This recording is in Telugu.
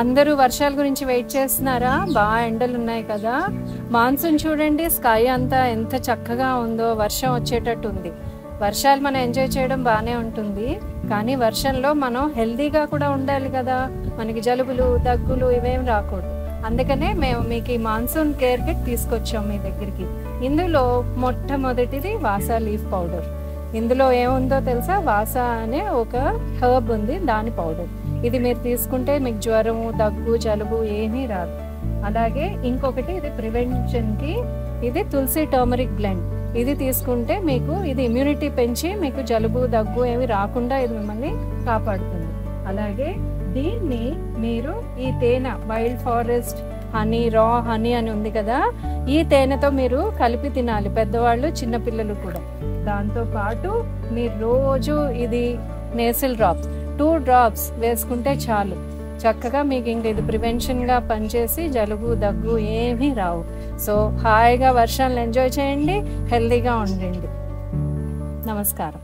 అందరూ వర్షాల గురించి వెయిట్ చేస్తున్నారా? బాగా ఎండలు ఉన్నాయి కదా. మాన్సూన్ చూడండి, స్కై అంతా ఎంత చక్కగా ఉందో, వర్షం వచ్చేటట్టు ఉంది. వర్షాలు మనం ఎంజాయ్ చేయడం బాగానే ఉంటుంది, కానీ వర్షంలో మనం హెల్దీగా కూడా ఉండాలి కదా. మనకి జలుబులు దగ్గులు ఇవేం రాకూడదు. అందుకనే మేము మీకు ఈ మాన్సూన్ కేర్ కిట్ తీసుకొచ్చాం మీ దగ్గరికి. ఇందులో మొట్టమొదటిది వాసా లీఫ్ పౌడర్. ఇందులో ఏముందో తెలుసా? వాసా అనే ఒక హర్బ్ ఉంది, దాని పౌడర్. ఇది మీరు తీసుకుంటే మీకు జ్వరం దగ్గు జలుబు ఏమీ రాదు. అలాగే ఇంకొకటి ఇది ప్రివెన్షన్కి, ఇది తులసి టర్మరిక్ బ్లెండ్. ఇది తీసుకుంటే మీకు ఇది ఇమ్యూనిటీ పెంచి మీకు జలుబు దగ్గు ఏమి రాకుండా ఇది మిమ్మల్ని కాపాడుతుంది. అలాగే దీన్ని మీరు ఈ తేనె, వైల్డ్ ఫారెస్ట్ హనీ, రా హనీ అని ఉంది కదా, ఈ తేనెతో మీరు కలిపి తినాలి, పెద్దవాళ్ళు చిన్నపిల్లలు కూడా. దాంతోపాటు మీరు రోజు ఇది నేసల్ డ్రాప్స్ 2 drops వేసుకుంటే చాలు. చక్కగా మీకు ఇంక ఇది ప్రివెన్షన్గా పనిచేసి జలుబు దగ్గు ఏమీ రావు. సో హాయిగా వర్షాలను ఎంజాయ్ చేయండి, హెల్తీగా ఉండండి. నమస్కారం.